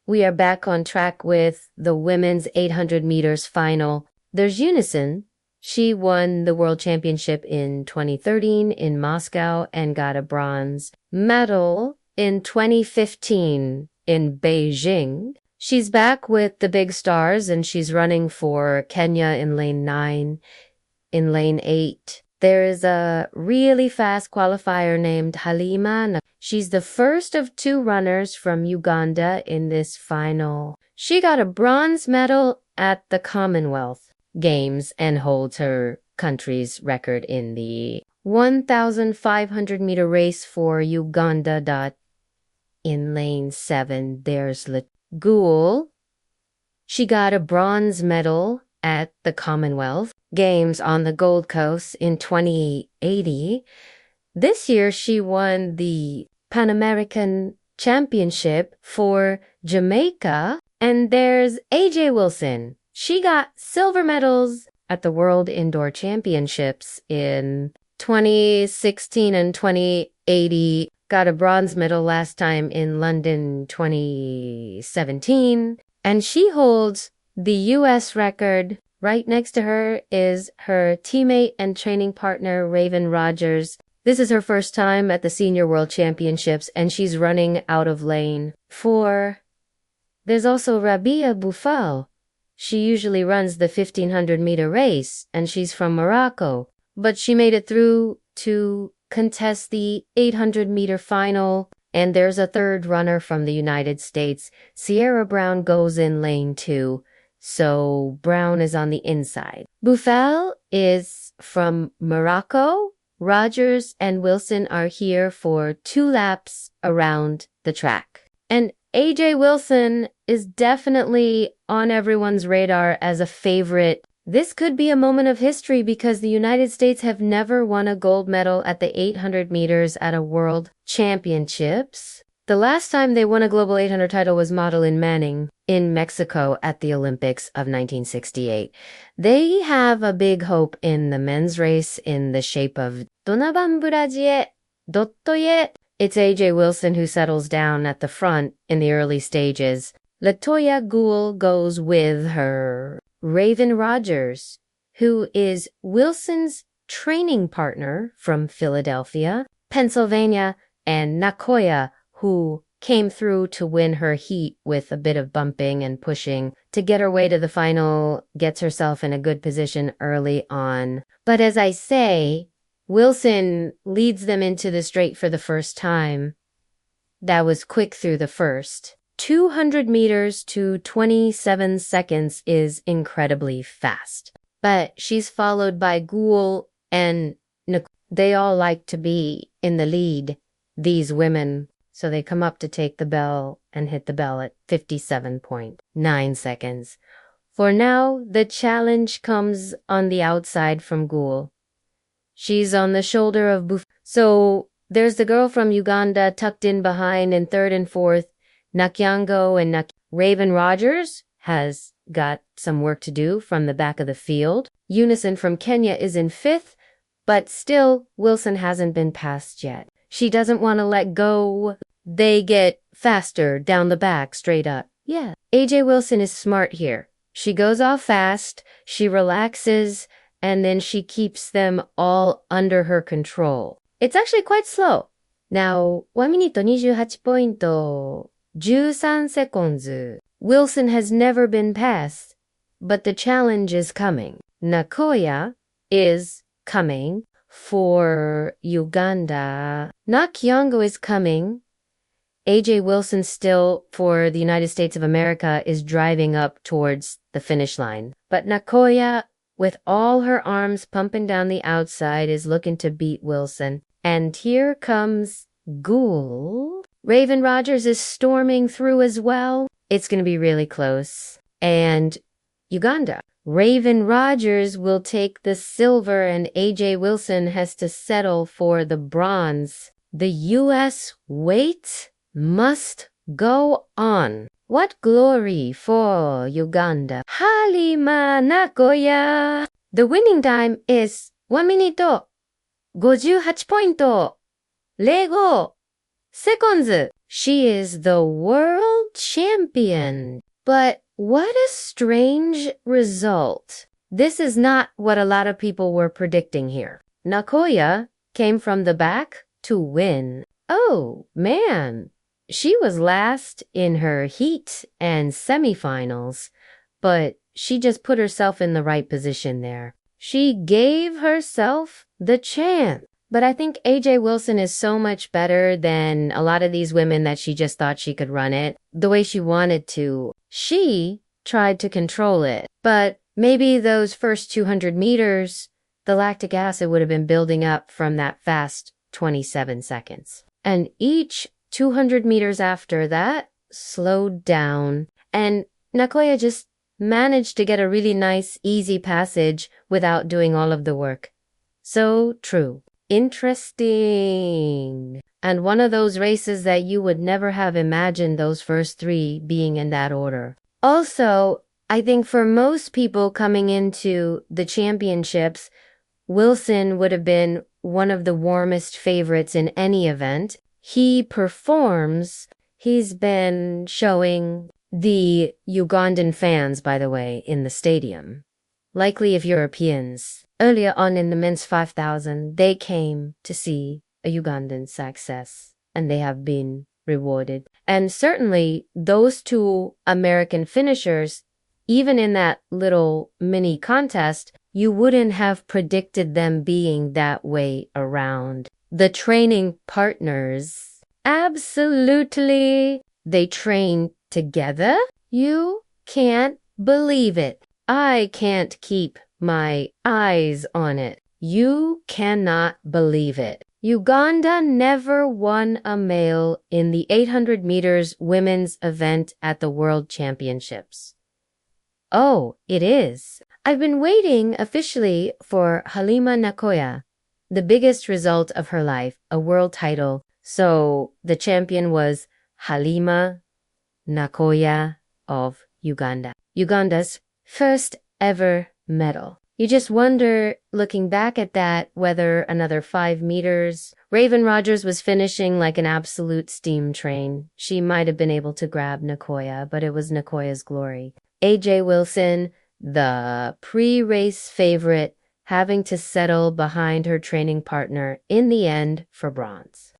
We are back on track with the women's 800 meters final. There's Unison. She won the World Championship in 2013 in Moscow and got a bronze medal in 2015 in Beijing. She's back with the big stars and she's running for Kenya in lane 9. In lane 8, there is a really fast qualifier named Halima. She's the first of 2 runners from Uganda in this final. She got a bronze medal at the Commonwealth Games and holds her country's record in the 1,500 meter race for Uganda. In lane 7, there's Gul. She got a bronze medal at the Commonwealth Games on the Gold Coast in 2080. This year, she won the Pan American Championship for Jamaica. And there's AJ Wilson. She got silver medals at the World Indoor Championships in 2016 and 2080. Got a bronze medal last time in London 2017. And she holds the U.S. record. Right next to her is her teammate and training partner, Raven Rogers. This is her first time at the Senior World Championships, and she's running out of lane 4. There's also Rabia Boufal. She usually runs the 1,500 meter race, and she's from Morocco. But she made it through to contest the 800 meter final. And there's a third runner from the United States. Sierra Brown goes in lane 2. So Brown is on the inside. Boufal is from Morocco. Rogers and Wilson are here for 2 laps around the track. And AJ Wilson is definitely on everyone's radar as a favorite. This could be a moment of history because the United States have never won a gold medal at the 800 meters at a World Championships. The last time they won a global 800 title was Madeline Manning in Mexico at the Olympics of 1968. They have a big hope in the men's race in the shape of Donovan Bouradier, Dottoye. It's AJ Wilson who settles down at the front in the early stages. Latoya Gould goes with her Raven Rogers, who is Wilson's training partner from Philadelphia, Pennsylvania, and Nakoya, who came through to win her heat with a bit of bumping and pushing to get her way to the final, gets herself in a good position early on. But as I say, Wilson leads them into the straight for the first time. That was quick through the first. 200 meters to 27 seconds is incredibly fast. But she's followed by Gould and Nicole. They all like to be in the lead, these women. So they come up to take the bell and hit the bell at 57.9 seconds. For now, the challenge comes on the outside from Gould. She's on the shoulder of Boufal. So there's the girl from Uganda tucked in behind in 3rd and 4th. Nakyango and Raven Rogers has got some work to do from the back of the field. Unison from Kenya is in 5th, but still Wilson hasn't been passed yet. She doesn't want to let go. They get faster down the back, straight up. Yeah, AJ Wilson is smart here. She goes off fast, she relaxes, and then she keeps them all under her control. It's actually quite slow. Now, 1 minute 28 points. 13 seconds. Wilson has never been passed, but the challenge is coming. Nakoya is coming for Uganda. Nakyango is coming. AJ Wilson still for the United States of America is driving up towards the finish line. But Nakoya, with all her arms pumping down the outside, is looking to beat Wilson. And here comes Gould. Raven Rogers is storming through as well. It's going to be really close. And Uganda. Raven Rogers will take the silver and AJ Wilson has to settle for the bronze. The U.S. weight must go on. What glory for Uganda. Halima Nakoya. The winning time is 1 minute 58.05 seconds. She is the world champion. But what a strange result. This is not what a lot of people were predicting here. Nakoya came from the back to win. Oh, man. She was last in her heat and semifinals, but she just put herself in the right position there. She gave herself the chance. But I think AJ Wilson is so much better than a lot of these women that she just thought she could run it the way she wanted to. She tried to control it, but maybe those first 200 meters, the lactic acid would have been building up from that fast 27 seconds. And each 200 meters after that slowed down, and Nakoya just managed to get a really nice, easy passage without doing all of the work. So true. Interesting. And one of those races that you would never have imagined those first three being in that order. Also, I think for most people coming into the championships, Wilson would have been one of the warmest favorites in any event. He performs. He's been showing the Ugandan fans, by the way, in the stadium. Likely of Europeans. Earlier on in the men's 5,000, they came to see a Ugandan success, and they have been rewarded. And certainly those two American finishers, even in that little mini contest, you wouldn't have predicted them being that way around. The training partners, absolutely. They train together? You can't believe it. I can't keep my eyes on it. You cannot believe it. Uganda never won a medal in the 800 meters women's event at the World Championships. Oh, it is. I've been waiting officially for Halima Nakoya, the biggest result of her life, a world title. So the champion was Halima Nakoya of Uganda. Uganda's first ever medal. You just wonder, looking back at that, whether another 5 meters. Raven Rogers was finishing like an absolute steam train. She might have been able to grab Nakoya, but it was Nakoya's glory. AJ Wilson, the pre-race favorite, having to settle behind her training partner in the end for bronze.